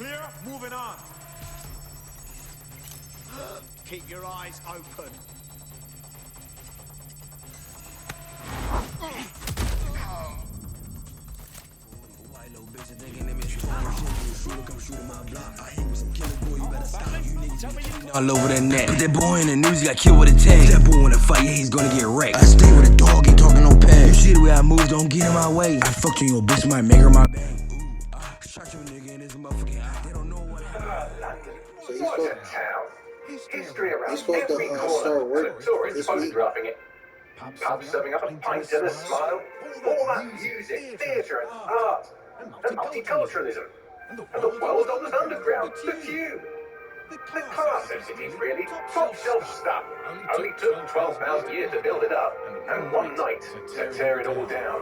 Clear? Moving on. Keep your eyes open. All over the net. Put that boy in the news, he got killed with a tag. That boy in a fight, yeah, he's gonna get wrecked. I stay with a dog, ain't talking no peg. You see the way I move, don't get in my way. I fucked on your bitch, might make her my bag. Shot your nigga in this motherfucking eye. They don't know what So what a town. History around every corner. Tourists photographing it. Pubs serving up a pint and a smile. All that music, theatre and art. And multiculturalism. And the world on the underground. The Tube. The class of cities, really. Top shelf stuff. Only took 12,000 years to build it up. And one night to tear it all down.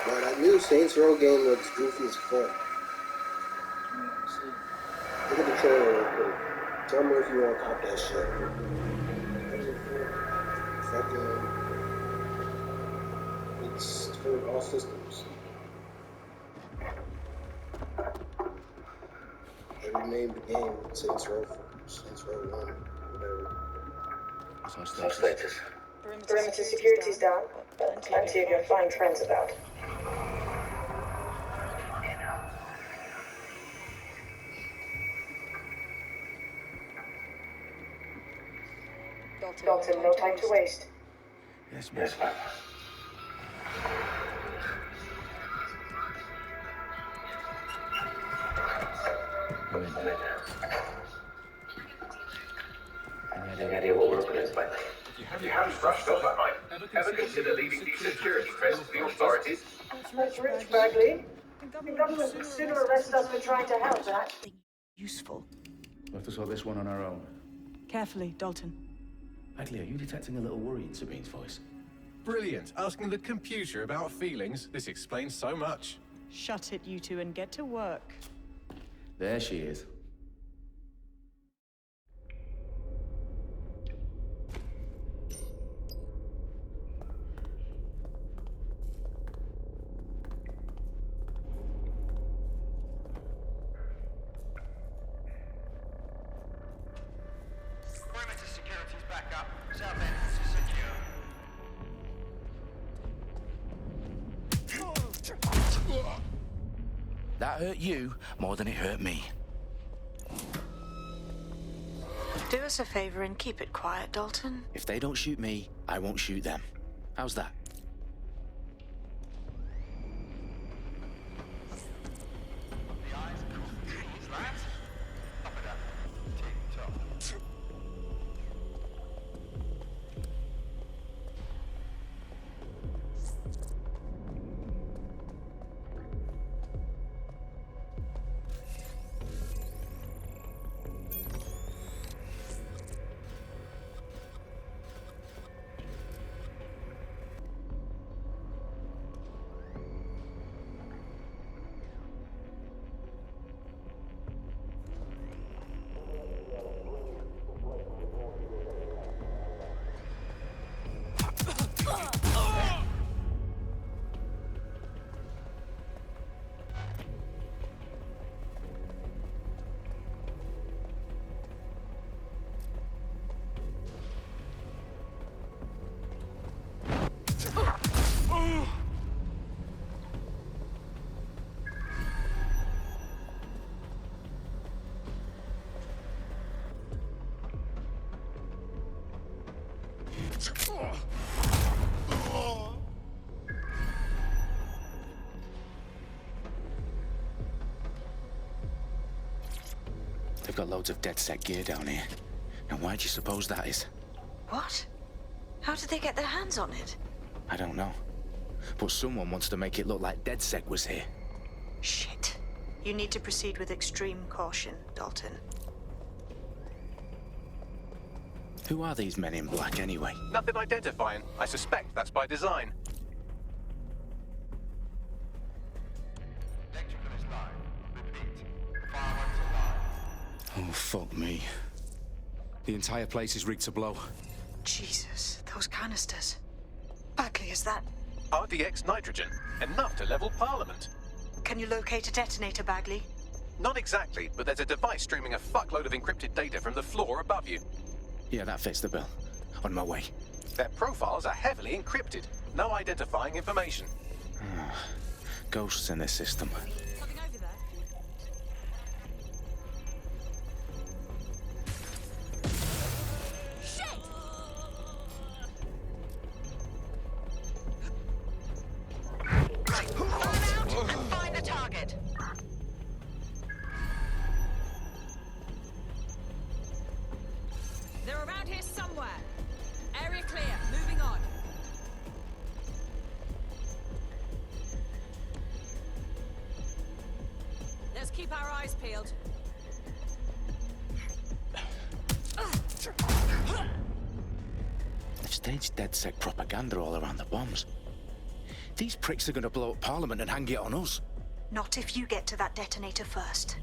But that new Saints Row game looks goofy as fuck. Look at the trailer real quick. Tell me if you want to cop that shit. Fucking... It's for all systems. They renamed the game Saints Row 1, whatever. Some status. Perimeter security's down. Plenty of your fine friends about. Dalton, no time to waste. Yes, ma'am. Any idea what we're up against, mate? You haven't brushed off that, mate. Ever consider leaving these security threats to the authorities? That's rich, Bagley. The government would sooner arrest us for trying to help than actually useful. We'll have to sort this one on our own. Carefully, Dalton. Bagley, are you detecting a little worry in Sabine's voice? Brilliant. Asking the computer about feelings. This explains so much. Shut it, you two, and get to work. There she is. Perimeter security's back up. South entrance is secure. That hurt you more than it hurt me. Do us a favor and keep it quiet, Dalton. If they don't shoot me, I won't shoot them. How's that? The eyes across the trees, lads. Up it up. Tick-tock. They've got loads of DedSec gear down here. And why do you suppose that is? What? How did they get their hands on it? I don't know. But someone wants to make it look like DedSec was here. Shit. You need to proceed with extreme caution, Dalton. Who are these men in black anyway? Nothing identifying. I suspect that's by design. Electrical is live. Repeat. Fireworks are live. Oh, fuck me. The entire place is rigged to blow. Jesus, those canisters. Bagley, is that... RDX nitrogen, enough to level Parliament. Can you locate a detonator, Bagley? Not exactly, but there's a device streaming a fuckload of encrypted data from the floor above you. Yeah, that fits the bill. On my way. Their profiles are heavily encrypted. No identifying information. Ghosts in this system. Coming over there. Find the target. They're around here somewhere. Area clear. Moving on. Let's keep our eyes peeled. They've staged DedSec propaganda all around the bombs. These pricks are gonna blow up Parliament and hang it on us. Not if you get to that detonator first.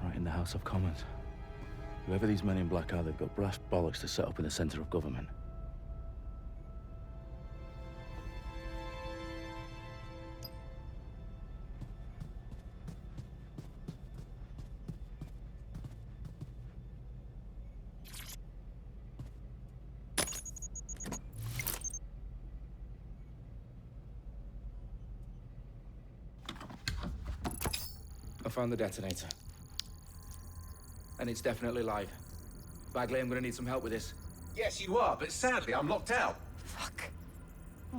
Right in the House of Commons. Whoever these men in black are, they've got brass bollocks to set up in the centre of government. I found the detonator. And it's definitely live. Bagley, I'm gonna need some help with this. Yes, you are, but sadly I'm locked out. Fuck.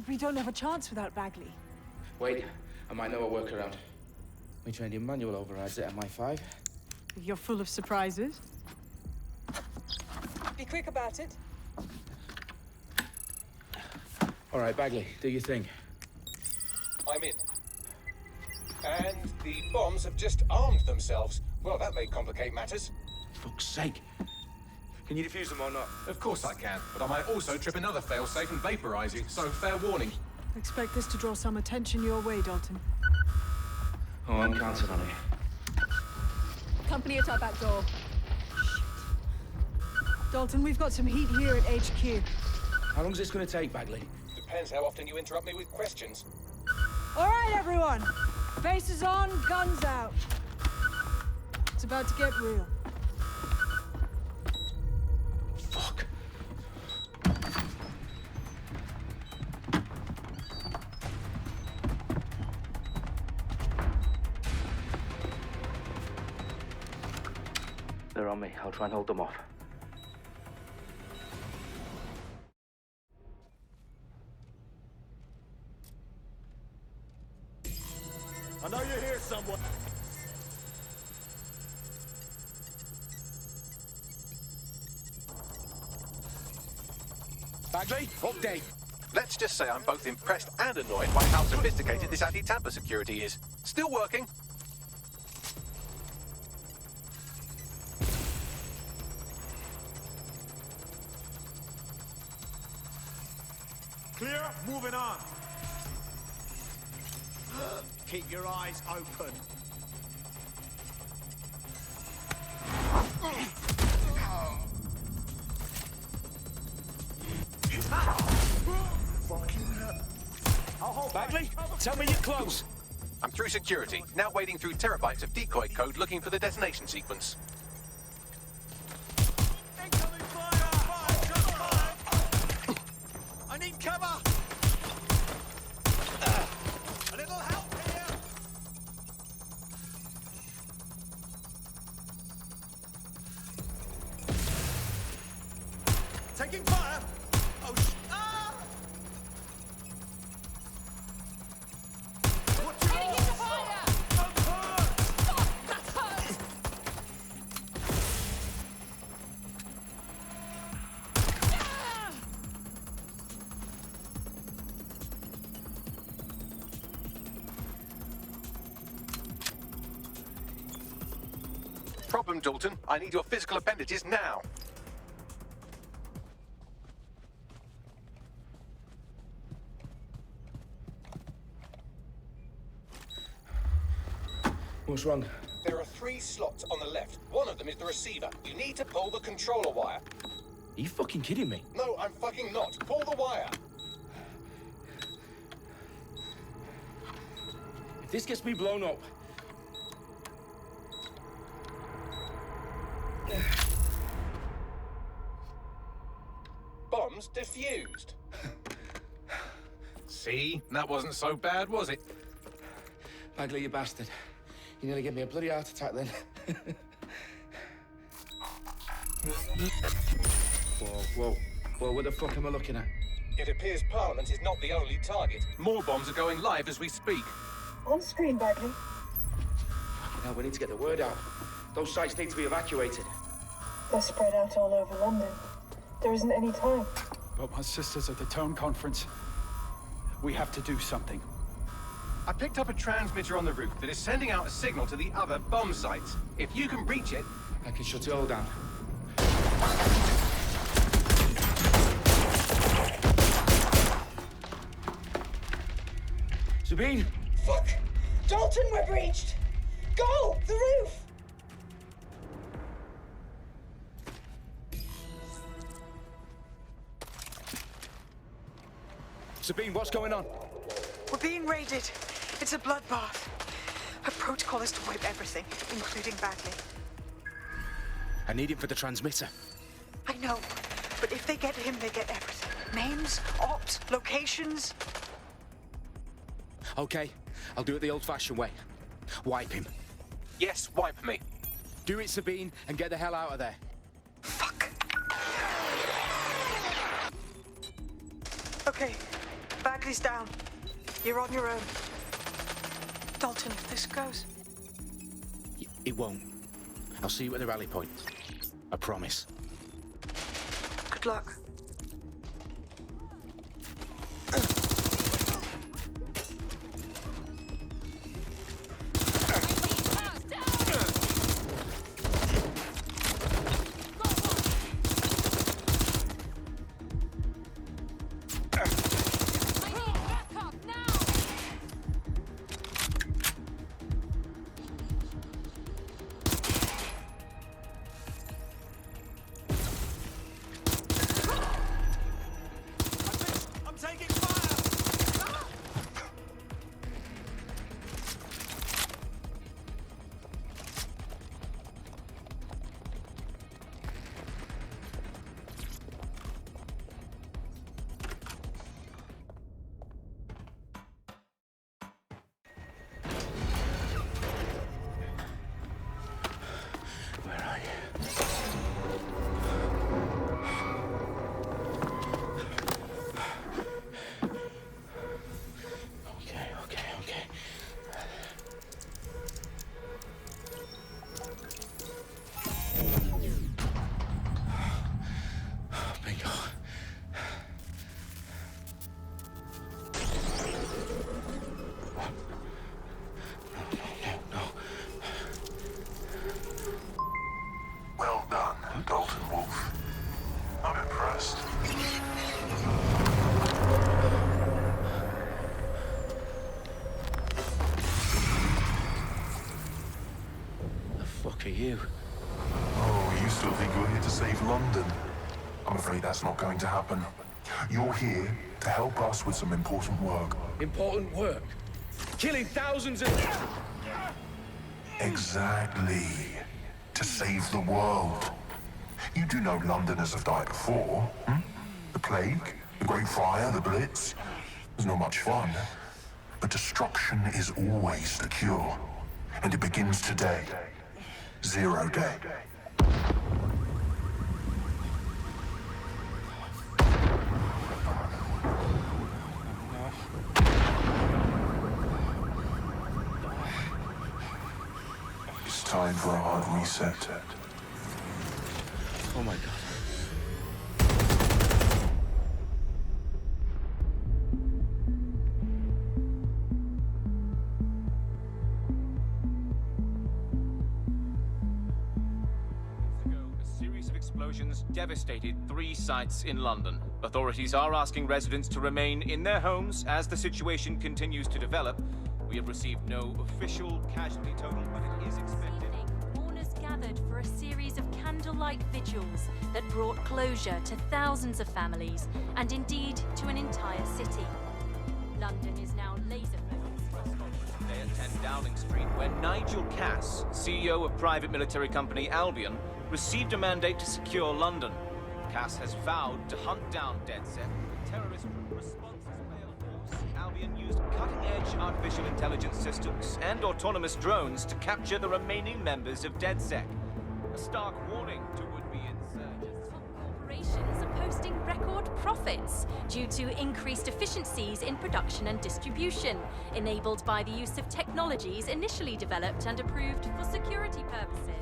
We don't have a chance without Bagley. Wait, I might know a workaround. We trained in manual overrides at MI5. You're full of surprises. Be quick about it. All right, Bagley, do your thing. I'm in. And the bombs have just armed themselves. Well, that may complicate matters. Fuck's sake. Can you defuse them or not? Of course I can, but I might also trip another failsafe and vaporize you, so fair warning. Expect this to draw some attention your way, Dalton. Oh, I'm counting on it. Company at our back door. Shit. Dalton, we've got some heat here at HQ. How long's this gonna take, Bagley? Depends how often you interrupt me with questions. All right, everyone. Faces on, guns out. It's about to get real. Fuck. They're on me. I'll try and hold them off. I know you're here somewhere. Bagley, update. Let's just say I'm both impressed and annoyed by how sophisticated this anti-tamper security is. Still working. Clear, moving on. Keep your eyes open. Bagley, tell me you're close. I'm through security, now wading through terabytes of decoy code looking for the detonation sequence. Incoming fire! I need cover! A little help here! Taking fire! Oh, ah! Watch your Getting into fire! Fuck, that hurts! Ah! them, Dalton. I need your physical appendages now. What's wrong? There are 3 slots on the left. One of them is the receiver. You need to pull the controller wire. Are you fucking kidding me? No, I'm fucking not. Pull the wire. If this gets me blown up... Bombs defused. See? That wasn't so bad, was it? Bagley, you bastard. You nearly gave me a bloody heart attack then. Whoa. What the fuck am I looking at? It appears Parliament is not the only target. More bombs are going live as we speak. On screen, Bagley. Now we need to get the word out. Those sites need to be evacuated. They're spread out all over London. There isn't any time. But my sister's at the Tone Conference. We have to do something. I picked up a transmitter on the roof that is sending out a signal to the other bomb sites. If you can reach it... I can shut it all down. Sabine! Fuck! Dalton, we're breached! Go! The roof! Sabine, what's going on? We're being raided. It's a bloodbath. Our protocol is to wipe everything, including Bagley. I need him for the transmitter. I know, but if they get him, they get everything. Names, ops, locations. Okay, I'll do it the old-fashioned way. Wipe him. Yes, wipe me. Do it, Sabine, and get the hell out of there. Fuck. Okay, Bagley's down. You're on your own. Dalton, if this goes... It won't. I'll see you at the rally point. I promise. Good luck. For you. Oh, you still think you're here to save London? I'm afraid that's not going to happen. You're here to help us with some important work. Important work? Killing thousands of... Exactly. To save the world. You do know Londoners have died before, hmm? The plague, the Great Fire, the Blitz. It's not much fun. But destruction is always the cure. And it begins today. 0 day. It's time for a hard reset. Oh my God. explosions devastated 3 sites in London. Authorities are asking residents to remain in their homes as the situation continues to develop. We have received no official casualty total, but it is expected. Mourners gathered for a series of candlelight vigils that brought closure to thousands of families and indeed to an entire city. London is now laser-focused. Today at 10 Downing Street, where Nigel Cass, CEO of private military company Albion, received a mandate to secure London. Cass has vowed to hunt down DedSec. Terrorist responses failed force. Albion used cutting-edge artificial intelligence systems and autonomous drones to capture the remaining members of DedSec. A stark warning to would-be insurgents. Corporations are posting record profits due to increased efficiencies in production and distribution, enabled by the use of technologies initially developed and approved for security purposes.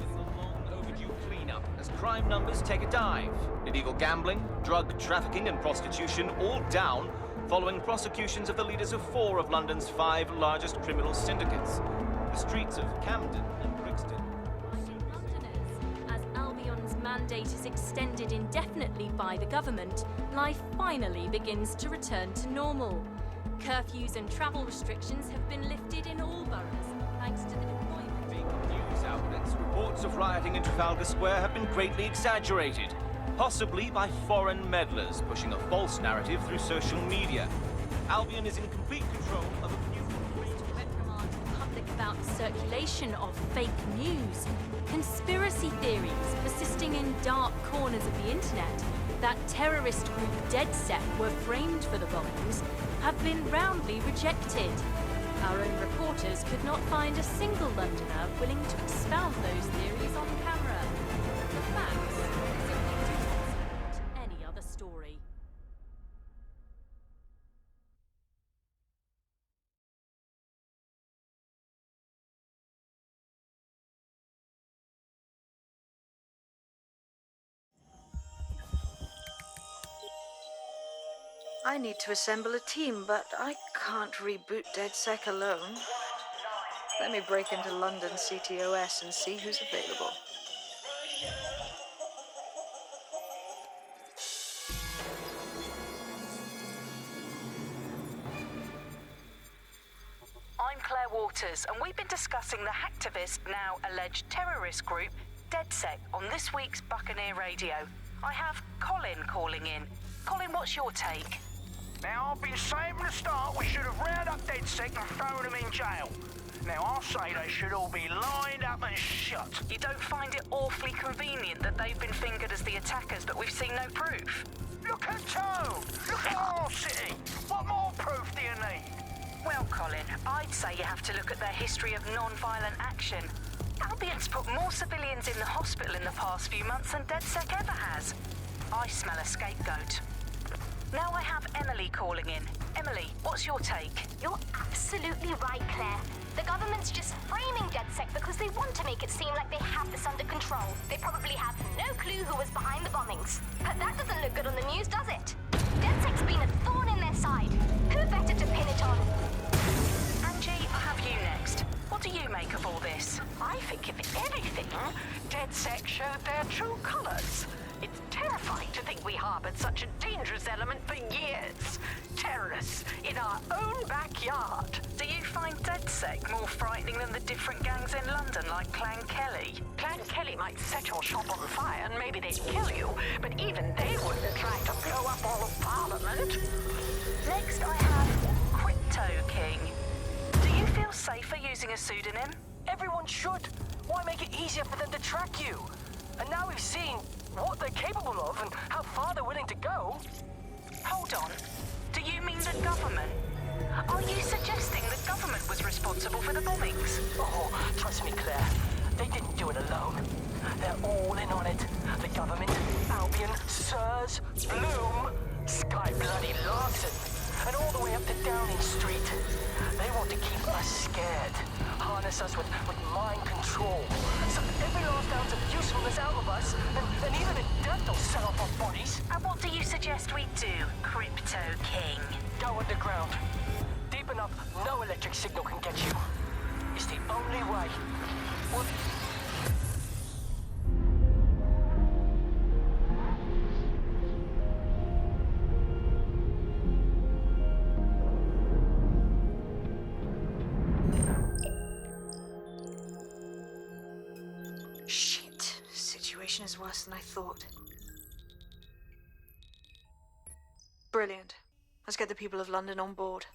Cleanup as crime numbers take a dive. Illegal gambling, drug trafficking and prostitution all down following prosecutions of the leaders of 4 of London's 5 largest criminal syndicates. The streets of Camden and Brixton. Londoners, as Albion's mandate is extended indefinitely by the government, life finally begins to return to normal. Curfews and travel restrictions have been lifted in all boroughs, thanks to the deployment. News outlets, reports of rioting in Trafalgar Square have been greatly exaggerated, possibly by foreign meddlers pushing a false narrative through social media. Albion is in complete control of a new reprimand the public about the circulation of fake news, conspiracy theories persisting in dark corners of the internet that terrorist group DedSec were framed for the bombings have been roundly rejected. Our own reporters could not find a single Londoner willing to expound those theories on camera. The facts simply do not support any other story. I need to assemble a team, but I can't reboot DedSec alone. Let me break into London CTOS and see who's available. I'm Claire Waters, and we've been discussing the hacktivist, now alleged terrorist group, DedSec, on this week's Buccaneer Radio. I have Colin calling in. Colin, what's your take? Now, I've been saying from the start we should have rounded up DedSec and thrown them in jail. Now, I'll say they should all be lined up and shot. You don't find it awfully convenient that they've been fingered as the attackers, but we've seen no proof? Look at Toad! Look at our city! What more proof do you need? Well, Colin, I'd say you have to look at their history of non-violent action. Albion's put more civilians in the hospital in the past few months than DedSec ever has. I smell a scapegoat. Now I have Emily calling in. Emily, what's your take? You're absolutely right, Claire. The government's just framing DedSec because they want to make it seem like they have this under control. They probably have no clue who was behind the bombings. But that doesn't look good on the news, does it? DedSec's been a thorn in their side. Who better to pin it on? Angie, I have you next. What do you make of all this? I think, if anything, DedSec showed their true colors. It's terrifying to think we harbored such a dangerous element for years. Terrorists in our own backyard. Do you find DedSec more frightening than the different gangs in London, like Clan Kelly? Clan Kelly might set your shop on fire and maybe they'd kill you, but even they wouldn't try to blow up all of Parliament. Next I have Crypto King. Do you feel safer using a pseudonym? Everyone should. Why make it easier for them to track you? And now we've seen what they're capable of and how far they're willing to go. Hold on. Do you mean the government? Are you suggesting the government was responsible for the bombings? Oh, trust me, Claire. They didn't do it alone. They're all in on it. The government, Albion, Sirs, Bloom, Sky Bloody Larson, and all the way up to Downing Street. They want to keep us scared. Harness us with mind control. Suck every last ounce of usefulness out of us, and even in death they'll sell off our bodies. And what do you suggest we do, Crypto King? Go underground. Deep enough, no electric signal can get you. It's the only way. situation is worse than I thought. Brilliant. Let's get the people of London on board.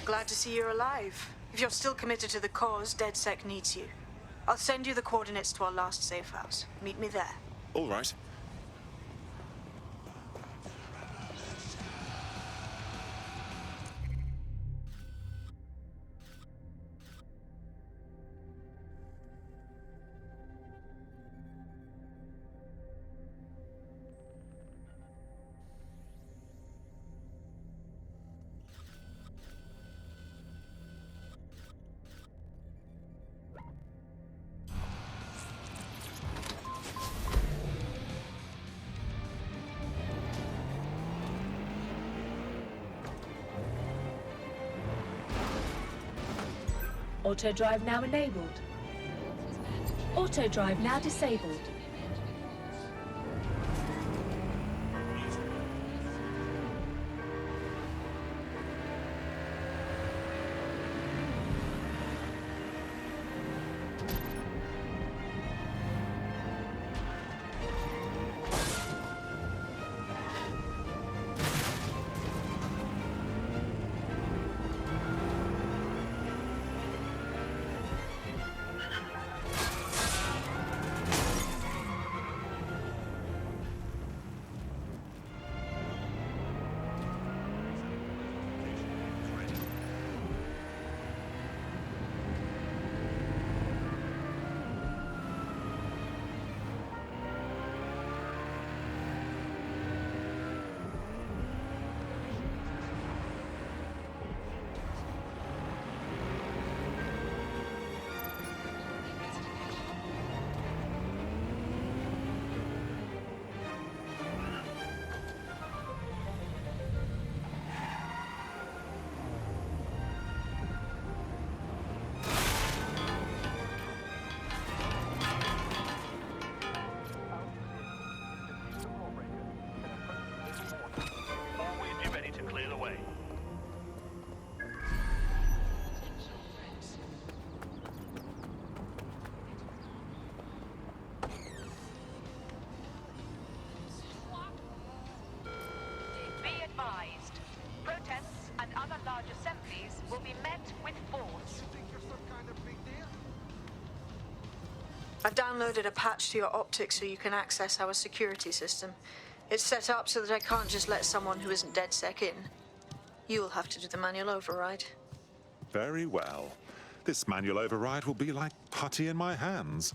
Glad to see you're alive. If you're still committed to the cause, DedSec needs you. I'll send you the coordinates to our last safe house. Meet me there. All right. Auto drive now enabled. Auto drive now disabled. I've downloaded a patch to your optics so you can access our security system. It's set up so that I can't just let someone who isn't DedSec in. You'll have to do the manual override. Very well. This manual override will be like putty in my hands.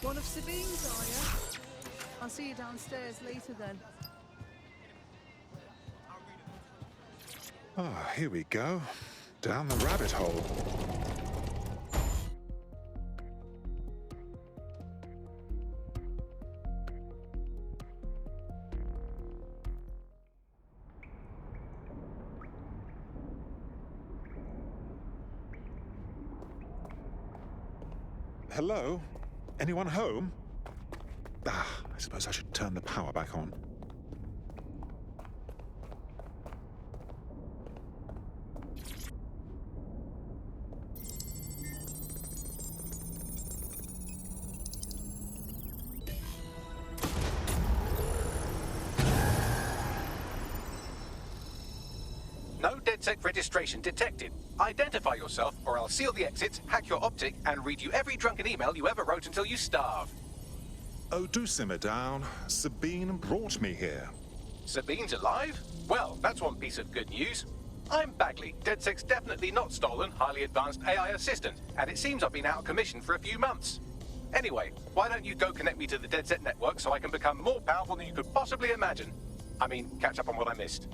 One of Sabine's, are you? I'll see you downstairs later then. Ah, here we go. Down the rabbit hole. Hello? Anyone home? Ah, I suppose I should turn the power back on. No DedSec registration detected. Identify yourself, or I'll seal the exits, hack your optic, and read you every drunken email you ever wrote until you starve. Oh, do simmer down. Sabine brought me here. Sabine's alive? Well, that's one piece of good news. I'm Bagley, DedSec's definitely not stolen, highly advanced AI assistant, and it seems I've been out of commission for a few months. Anyway, why don't you go connect me to the DedSec network so I can become more powerful than you could possibly imagine? I mean, catch up on what I missed.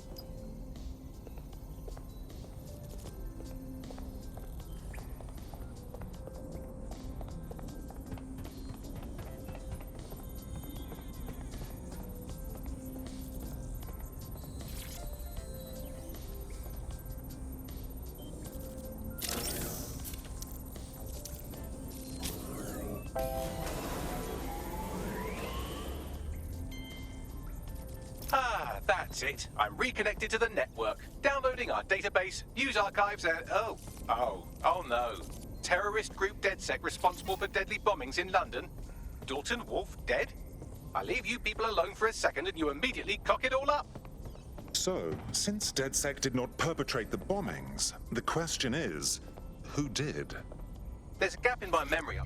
That's it. I'm reconnected to the network, downloading our database, news archives, and oh no. Terrorist group DedSec responsible for deadly bombings in London. Dalton Wolf dead? I leave you people alone for a second and you immediately cock it all up. So, since DedSec did not perpetrate the bombings, the question is, who did? There's a gap in my memory.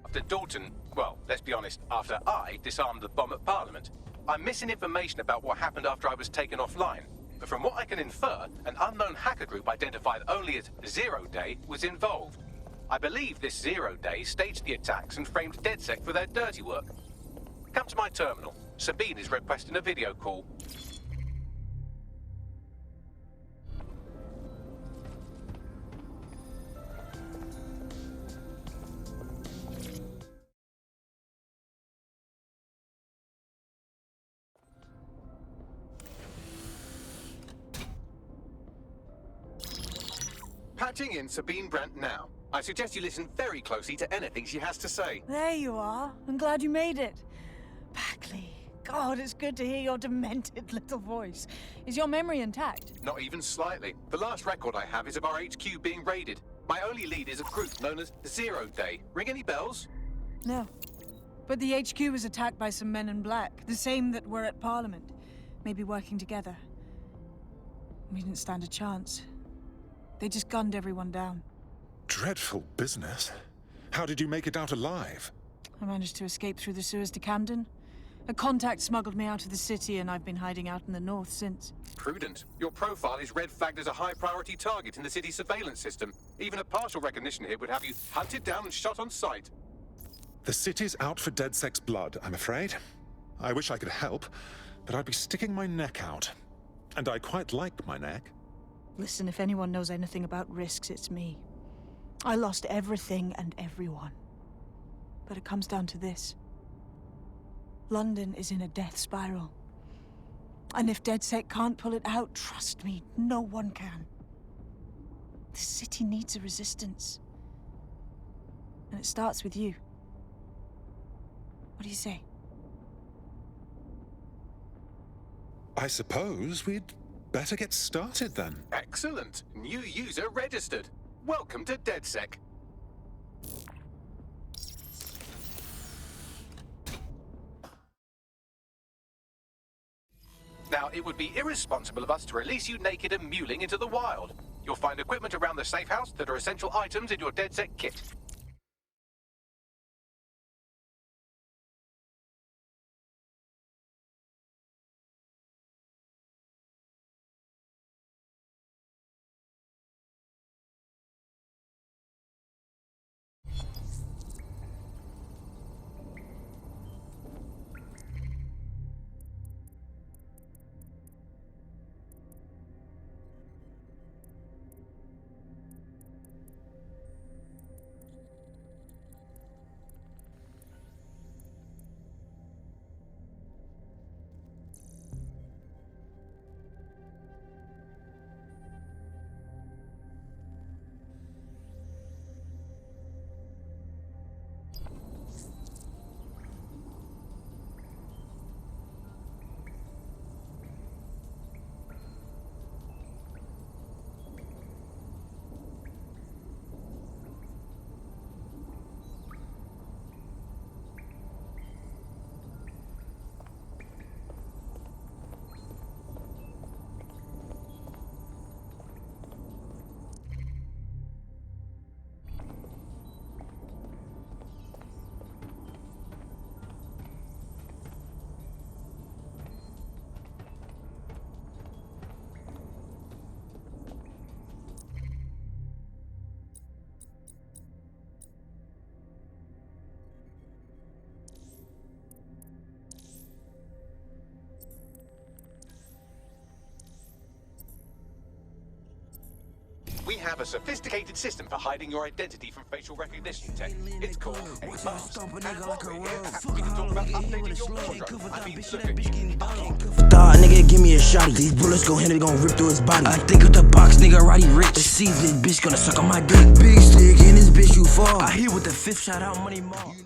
After Dalton, well, let's be honest, after I disarmed the bomb at Parliament, I'm missing information about what happened after I was taken offline. But from what I can infer, an unknown hacker group identified only as Zero Day was involved. I believe this Zero Day staged the attacks and framed DedSec for their dirty work. Come to my terminal. Sabine is requesting a video call. Patching in Sabine Brandt now. I suggest you listen very closely to anything she has to say. There you are. I'm glad you made it. Bagley. God, it's good to hear your demented little voice. Is your memory intact? Not even slightly. The last record I have is of our HQ being raided. My only lead is a group known as Zero Day. Ring any bells? No. But the HQ was attacked by some men in black, the same that were at Parliament. Maybe working together. We didn't stand a chance. They just gunned everyone down. Dreadful business. How did you make it out alive? I managed to escape through the sewers to Camden. A contact smuggled me out of the city, and I've been hiding out in the north since. Prudent. Your profile is red flagged as a high-priority target in the city's surveillance system. Even a partial recognition here would have you hunted down and shot on sight. The city's out for DedSec's blood, I'm afraid. I wish I could help, but I'd be sticking my neck out. and I quite like my neck. Listen, if anyone knows anything about risks, it's me. I lost everything and everyone. But it comes down to this. London is in a death spiral. And if DedSec can't pull it out, trust me, no one can. This city needs a resistance. And it starts with you. What do you say? I suppose we'd better get started then. Excellent. New user registered. Welcome to DedSec. Now, it would be irresponsible of us to release you naked and mewling into the wild. You'll find equipment around the safe house that are essential items in your DedSec kit. We have a sophisticated system for hiding your identity from facial recognition tech. It's called a pearce. And while we're here, perhaps we can talk about updating your wardrobe. I mean, look at you. Thought nigga, give me a shotty. These bullets go in, they gon' rip through his body. I think of the box, nigga, righty rich. See this bitch gonna suck on my dick. Big stick in this bitch, you fall. I hit with the fifth shot out, money more.